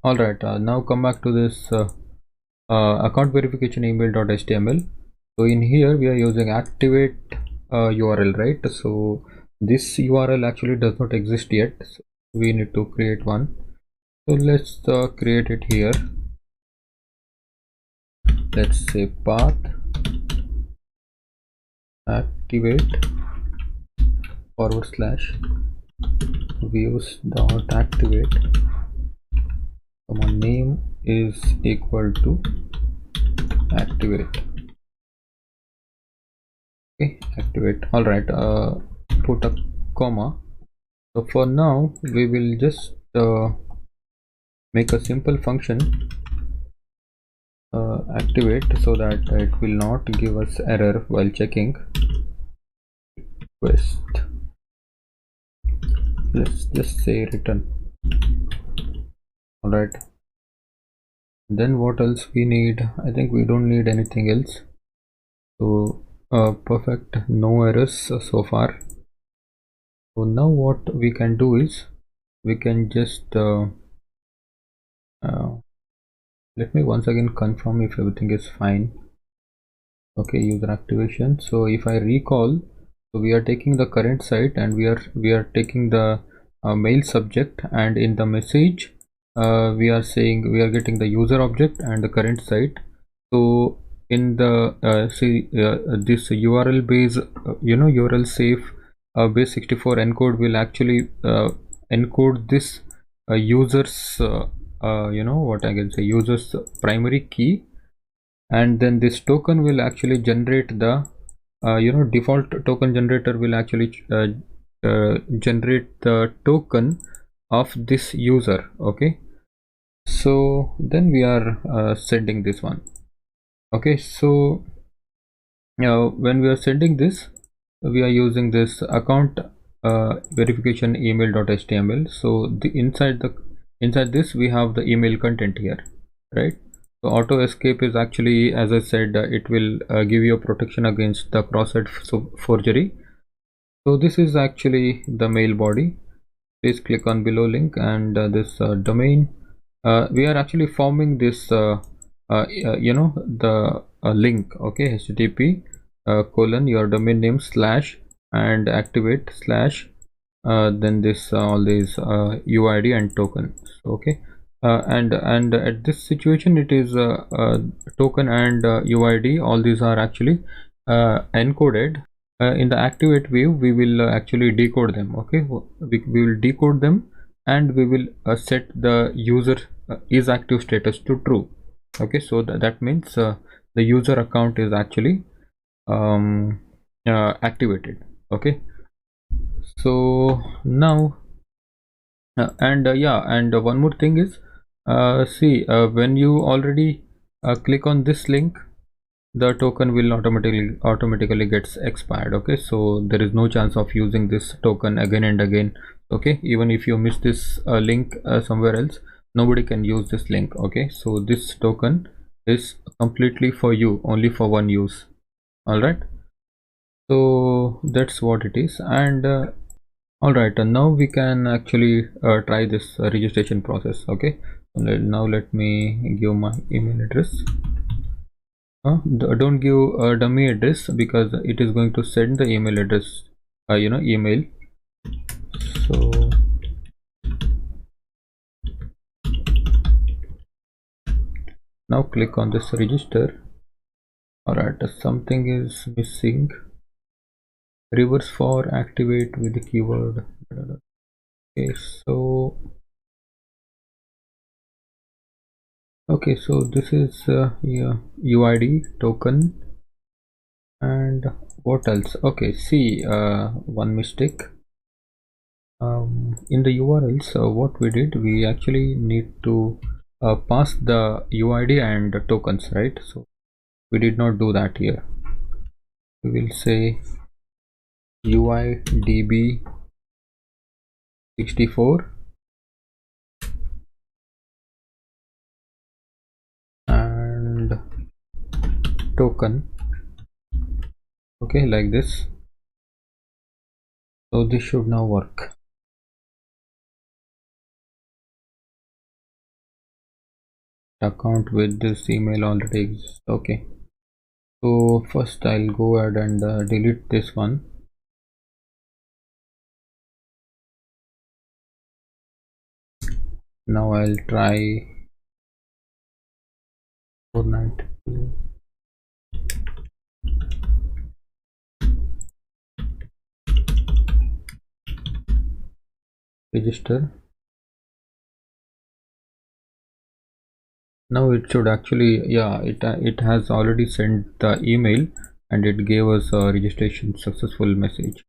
All right, now come back to this account verification email.html. So in here we are using activate URL, right? So this URL actually does not exist yet, so we need to create one. So let's create it here. Let's say path activate / views dot activate, command name is equal to activate. Okay, activate. All right, put a comma. So for now we will just make a simple function activate, so that it will not give us error while checking request. Let's just say return. All right, then what else we need? I think we don't need anything else. So perfect, no errors so far. So now what we can do is we can just let me once again confirm if everything is fine. Okay, user activation. So if I recall, so we are taking the current site and we are taking the mail subject, and in the message we are saying we are getting the user object and the current site. So in the this URL base URL safe base 64 encode will actually encode this users what I can say, users primary key, and then this token will actually generate the default token generator will actually generate the token of this user. Okay, so then we are sending this one. Okay, so when we are sending this, we are using this account verification email.html. so the inside this we have the email content here, right? So auto escape is actually, as I said, it will give you a protection against the cross-site forgery. So this is actually the mail body. Please click on below link, and this domain, we are actually forming this the link. Okay, http colon your domain name slash and activate slash then this all these UID and token. So, okay, and at this situation it is token and UID, all these are actually encoded. In the activate view we will actually decode them. Okay, we will decode them, and we will set the user is active status to true. Okay, so that means the user account is actually activated. Okay, so now yeah, and one more thing is see, when you already click on this link, the token will automatically gets expired. Okay, so there is no chance of using this token again and again. Okay, even if you miss this link somewhere else, nobody can use this link. Okay, so this token is completely for you, only for one use. All right, so that's what it is. And all right, and now we can actually try this registration process. Okay, so now let me give my email address. Don't give a dummy address, because it is going to send the email address, email. So now click on this register. All right, something is missing. Reverse for activate with the keyword. Okay, so this is yeah, UID token. And what else? Okay, see, one mistake in the URL. So what we did, we actually need to pass the UID and the tokens, right? So we did not do that here. We will say UIDB 64 and token. Okay, like this. So this should now work. account with this email already exists. Okay, so first I'll go ahead and delete this one. Now I'll try 492. Register. Now it should actually, yeah, it has already sent the email and it gave us a registration successful message.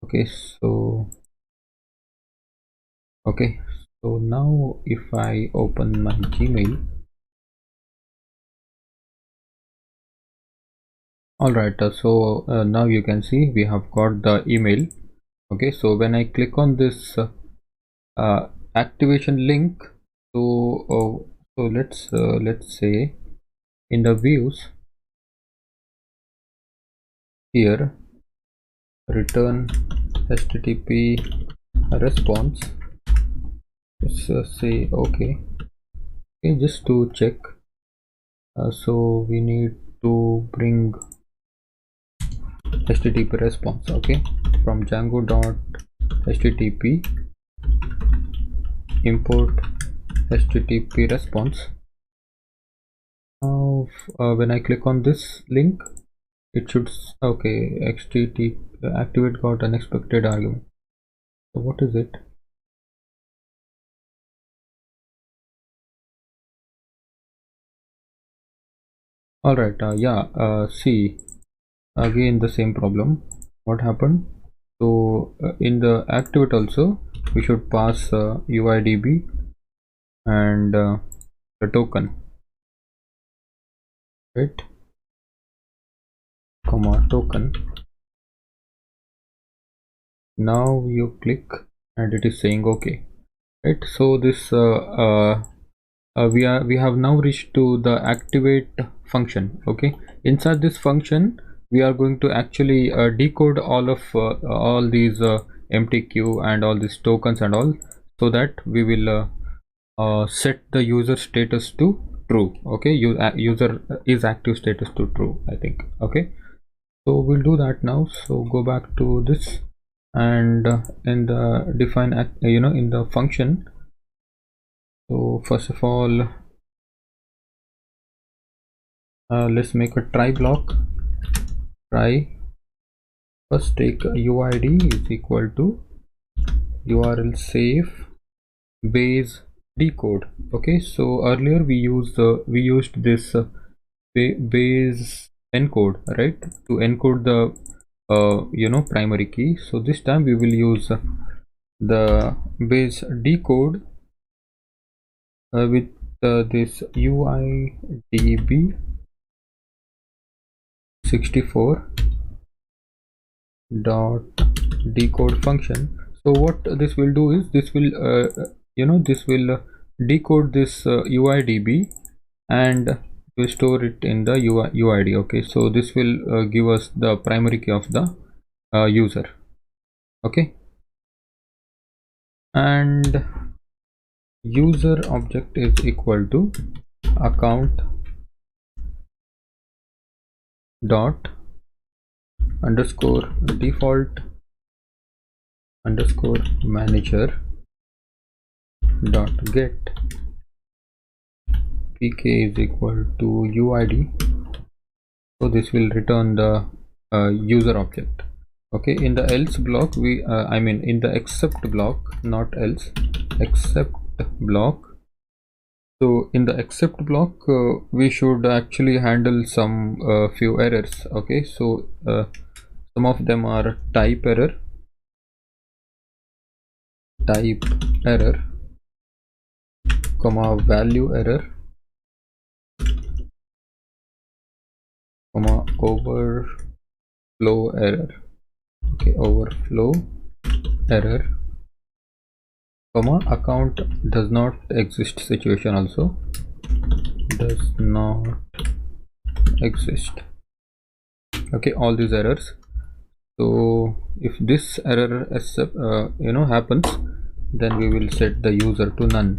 Okay, so now if I open my Gmail, alright, so now you can see we have got the email. Okay, so when I click on this activation link, so let's say in the views here, return HTTP response. Let's say okay, just to check. So we need to bring HTTP response. Okay, from Django.http import HTTP response. Now when I click on this link, it should, okay, HTTP activate got unexpected argument. So what is it? Alright, see, again the same problem. What happened? So in the activate also we should pass UIDB and the token, right, comma token. Now you click and it is saying okay, right? So this we have now reached to the activate function. Okay, inside this function we are going to actually decode all these empty queue and all these tokens and all, so that we will set the user status to true. Okay, user is active status to true, I think. Okay, so we'll do that now. So go back to this and in the define in the function. So first of all, let's make a try block. Try, first take UID is equal to URL safe base decode. Okay, so earlier we used this base encode, right, to encode the primary key. So this time we will use the base decode with this UIDB 64 dot decode function. So what this will do is this will this will decode this UIDB and will store it in the UID. Okay, so this will give us the primary key of the user. Okay, and user object is equal to account dot underscore default underscore manager dot get pk is equal to UID. So this will return the user object. Okay, in the else block we I mean in the except block, not else, except block. So in the except block we should actually handle some few errors. Okay, so some of them are type error, comma value error, comma overflow error. Okay, overflow error, comma account does not exist situation also, does not exist. Okay, all these errors. So if this error happens, then we will set the user to none.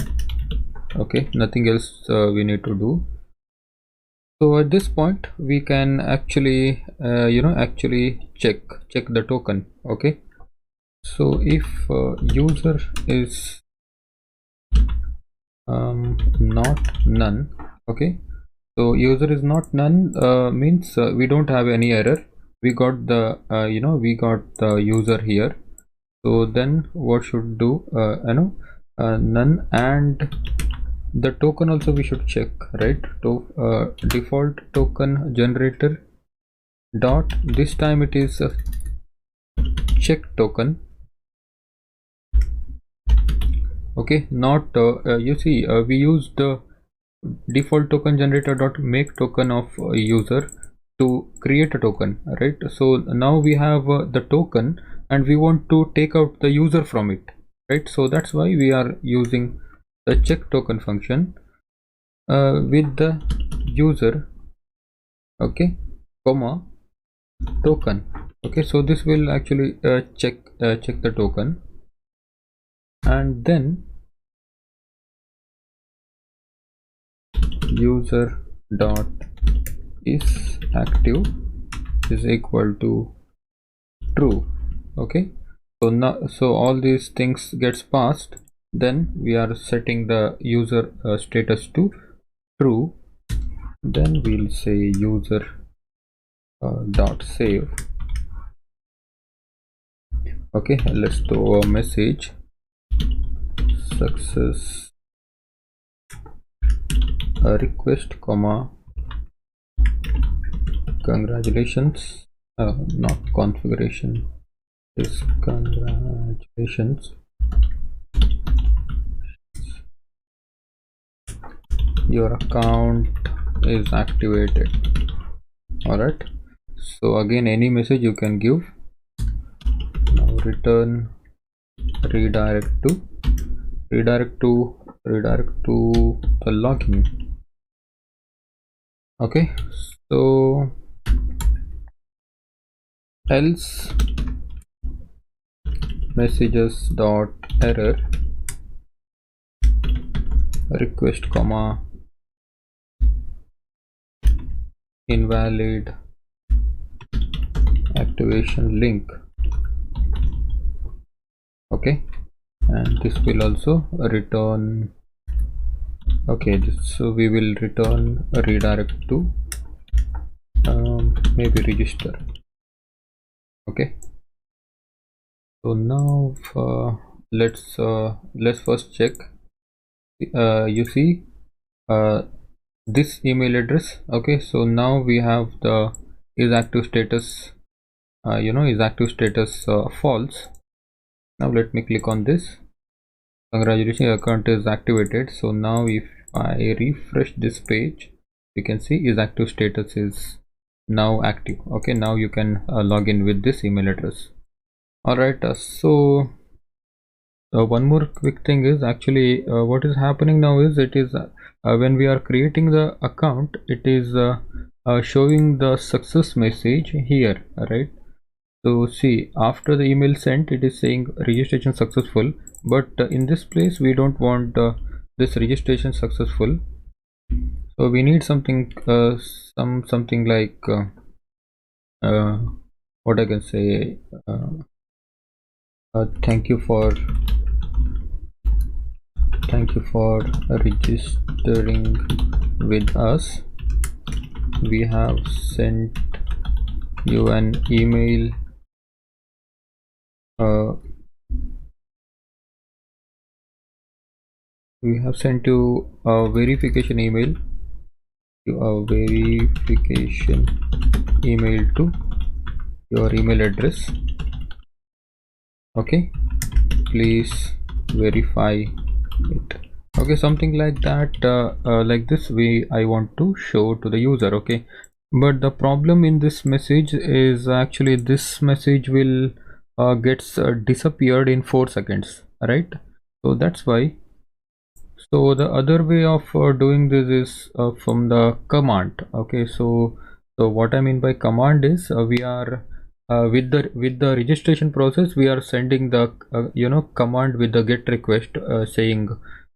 Okay, nothing else we need to do. So at this point we can actually actually check the token. Okay, so if user is not none, okay, so user is not none means we don't have any error. We got the we got the user here. So then what should do, none, and the token also we should check, right? To default token generator dot, this time it is a check token. Okay, not you see we used the default token generator dot make token of user to create a token, right? So now we have the token and we want to take out the user from it, right? So that's why we are using the check token function with the user, okay, comma token. Okay, so this will actually check the token, and then user dot is active is equal to true. Okay, so now, so all these things gets passed, then we are setting the user status to true. Then we'll say user dot save. Okay, let's do a message success request comma congratulations, not configuration, is congratulations, your account is activated. All right, so again any message you can give. Now return redirect to the login. Okay, so else messages dot error request comma invalid activation link. Okay, and this will also return, okay, so we will return a redirect to maybe register. Okay, so now let's first check. You see this email address. Okay, so now we have the is active status, is active status false. Now let me click on this. Congratulations, your account is activated. So now if I refresh this page, you can see is active status is now active. Okay, now you can log in with this email address. All right, so one more quick thing is actually what is happening now is it is when we are creating the account, it is showing the success message here, right? So see, after the email sent, it is saying registration successful, but in this place we don't want this registration successful. So we need something something like what I can say, thank you for registering with us. We have sent you an email we have sent you a verification email to your email address. Okay, please verify it. Okay, something like that, like this way I want to show to the user. Okay, but the problem in this message is actually this message will gets disappeared in 4 seconds, right? So that's why. So the other way of doing this is from the command. Okay, so what I mean by command is we are with the registration process, we are sending the command with the get request saying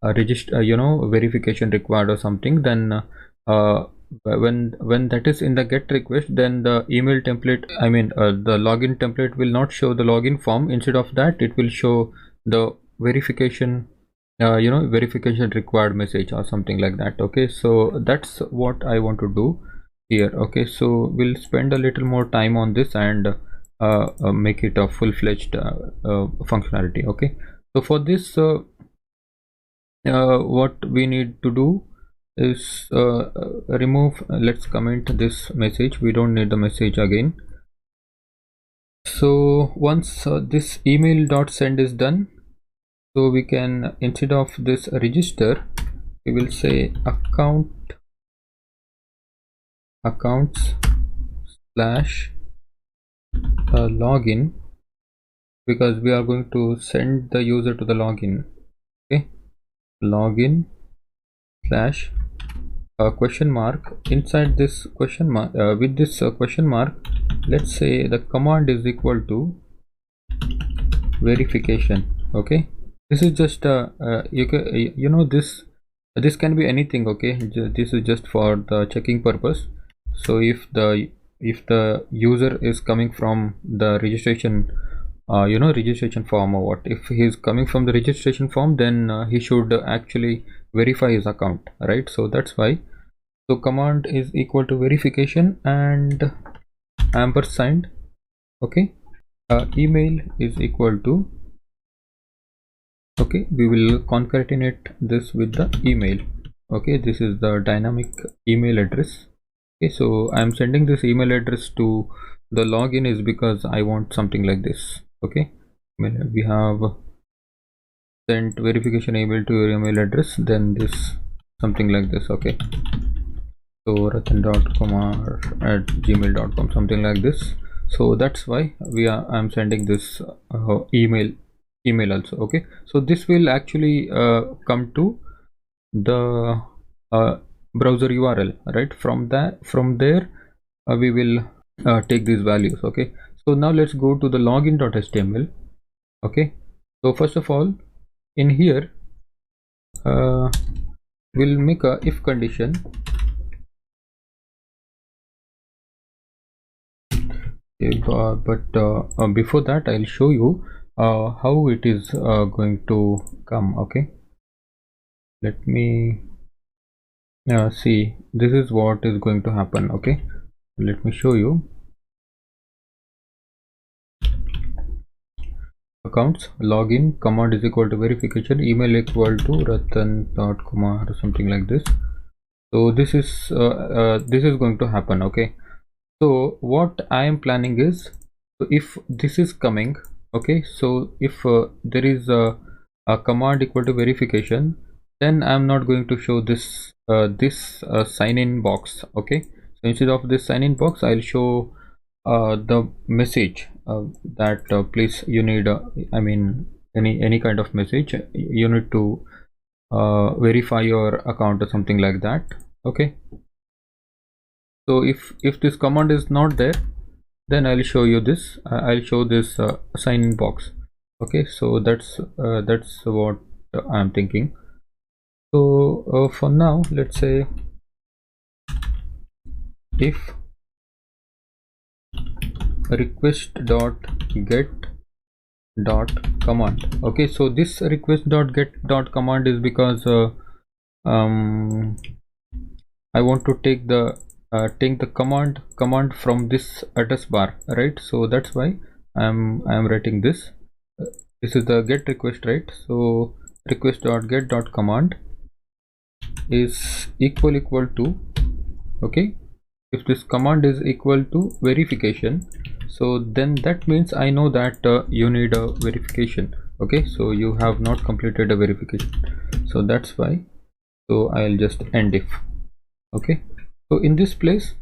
register, verification required or something, then when that is in the get request, then the email template, I mean the login template will not show the login form. Instead of that, it will show the verification, verification required message or something like that. Okay, so that's what I want to do here. Okay, so we'll spend a little more time on this and make it a full-fledged functionality. Okay, so for this what we need to do is remove, let's comment this message. We don't need the message again. So once this email.send is done, so we can, instead of this register, we will say accounts slash login, because we are going to send the user to the login. Okay, login slash question mark. Inside this question mark, with this question mark, let's say the command is equal to verification. Okay, this is just this can be anything. Okay, this is just for the checking purpose. So if the user is coming from the registration registration form, or what, if he is coming from the registration form, then he should actually verify his account, right? So that's why. So command is equal to verification and ampersand. Okay, email is equal to, okay, we will concatenate this with the email. Okay, this is the dynamic email address. Okay, so I'm sending this email address to the login is because I want something like this. Okay, we have sent verification email to your email address, then this something like this. Okay, so ratan.kumar at gmail.com, something like this. So that's why I'm sending this email also. Okay, so this will actually come to the browser URL, right? From there we will take these values. Okay, so now let's go to the login.html. Okay, so first of all, in here we'll make a if condition. But before that, I'll show you how it is going to come. Okay, let me see. This is what is going to happen. Okay, let me show you. Accounts login command is equal to verification, email equal to ratan.kumar or something like this. So this is going to happen. Okay, so what I am planning is, so if this is coming, okay, so if there is a command equal to verification, then I'm not going to show this sign in box. Okay, so instead of this sign in box, I'll show the message that please, you need I mean any kind of message, you need to verify your account or something like that. Okay, so if this command is not there, then I'll show you this. I'll show this sign in box. Okay, so that's what I'm thinking. So for now, let's say if request dot get dot command. Okay, so this request dot get dot command is because I want to take the command from this address bar, right? So that's why I'm writing this. This is the get request, right? So request dot get dot command is equal to, okay, if this command is equal to verification, so then that means I know that you need a verification. Okay, so you have not completed a verification, so that's why. So I'll just end if. Okay, so in this place,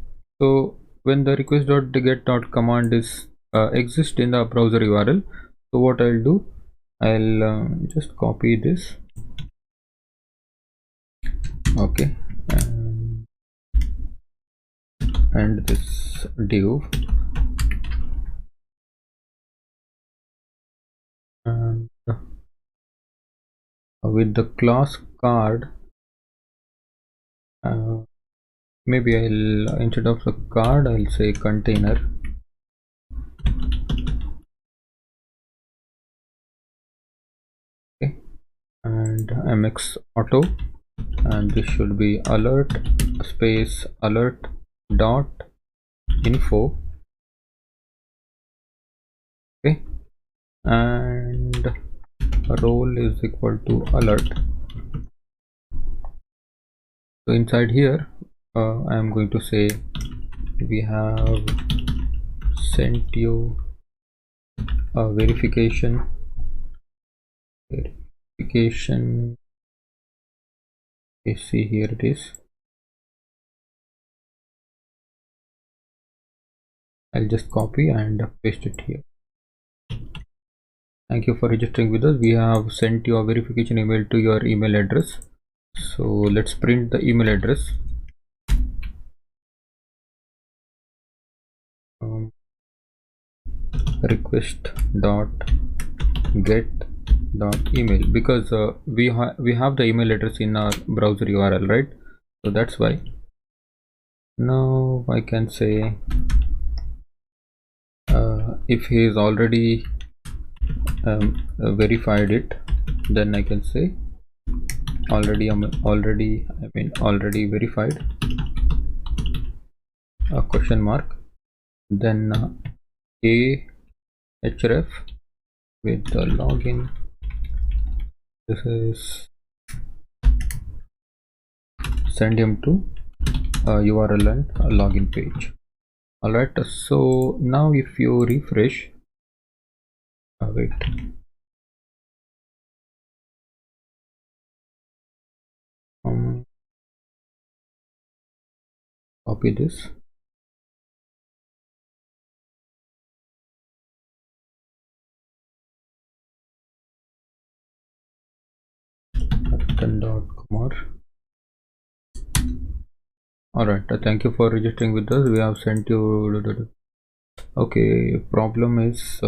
so when the request.get command is exist in the browser URL, so what I'll do, I'll just copy this. Okay, and this div, and with the class card, maybe I'll, instead of the card, I'll say container. Okay, and mx auto, and this should be alert space alert dot info. Okay, and role is equal to alert. So inside here I am going to say we have sent you a verification. You see, here it is. I'll just copy and paste it here. Thank you for registering with us. We have sent you a verification email to your email address. So let's print the email address. Request dot get dot email, because we have the email address in our browser URL, right? So that's why. Now I can say if he is already verified it, then I can say already verified, a question mark, then a href with the login. This is send him to URL and login page. Alright, so now if you refresh, wait, copy this, Kumar. Alright, thank you for registering with us. We have sent you. Okay, problem is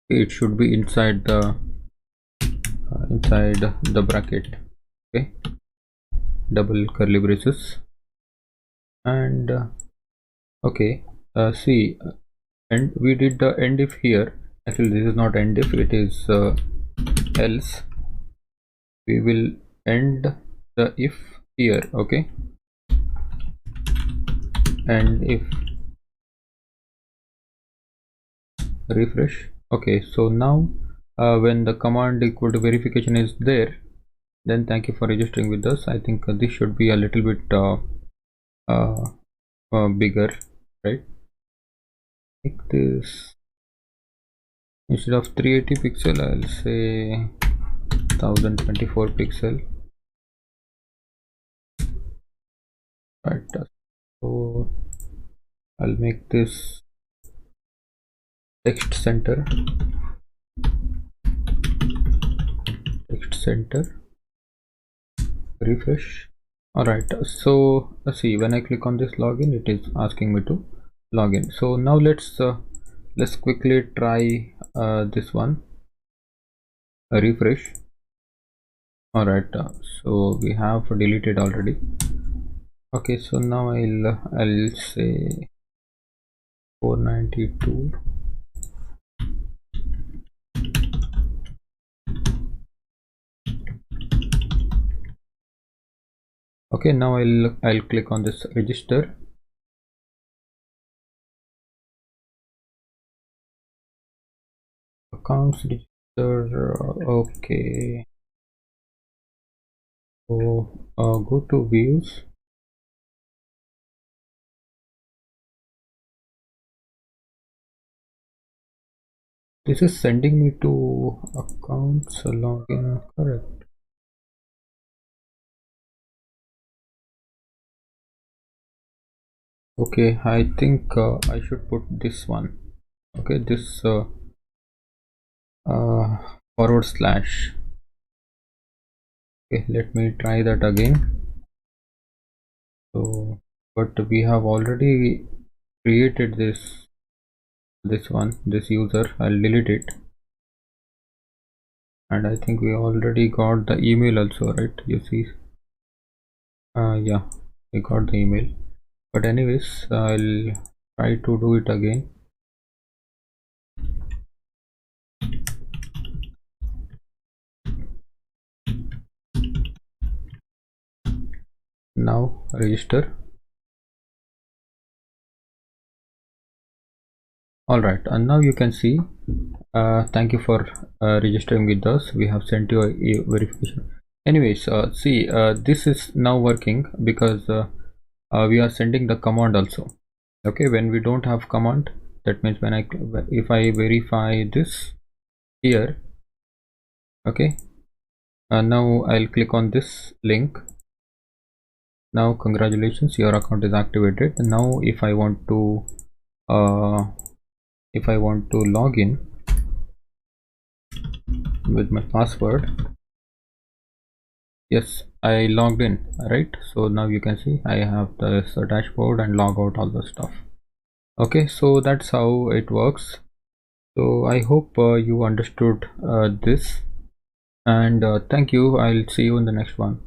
it should be inside the bracket. Okay, double curly braces, and okay, see, and we did the end if here. Actually this is not end if, it is else. We will end the if here. Okay, and if refresh. Okay, so now when the command equal to verification is there, then thank you for registering with us. I think this should be a little bit bigger, right? Make this, instead of 380 pixel, I'll say 1024 pixel, right? So I'll make this text center, refresh. Alright, so let's see, when I click on this login, it is asking me to login. So now let's quickly try this one, refresh. Alright, so we have deleted already. Okay, so now I'll say 492. Okay, now I'll click on this register. Accounts register. Okay, so go to views. This is sending me to accounts login, correct? Okay, I think I should put this one. Okay, this forward slash. Okay, let me try that again. So, but we have already created this user. I'll delete it. and I think we already got the email also, right? You see, yeah, we got the email. But anyways, I'll try to do it again. Now register. All right, and now you can see, thank you for registering with us. We have sent you a verification. Anyways, see, this is now working because we are sending the command also. Okay, when we don't have command, that means when if I verify this here, okay, now I'll click on this link. Now congratulations, your account is activated. Now if I want to log in with my password, yes, I logged in, right? So now you can see I have this dashboard and log out all the stuff. Okay, so that's how it works. So I hope you understood this, and thank you. I'll see you in the next one.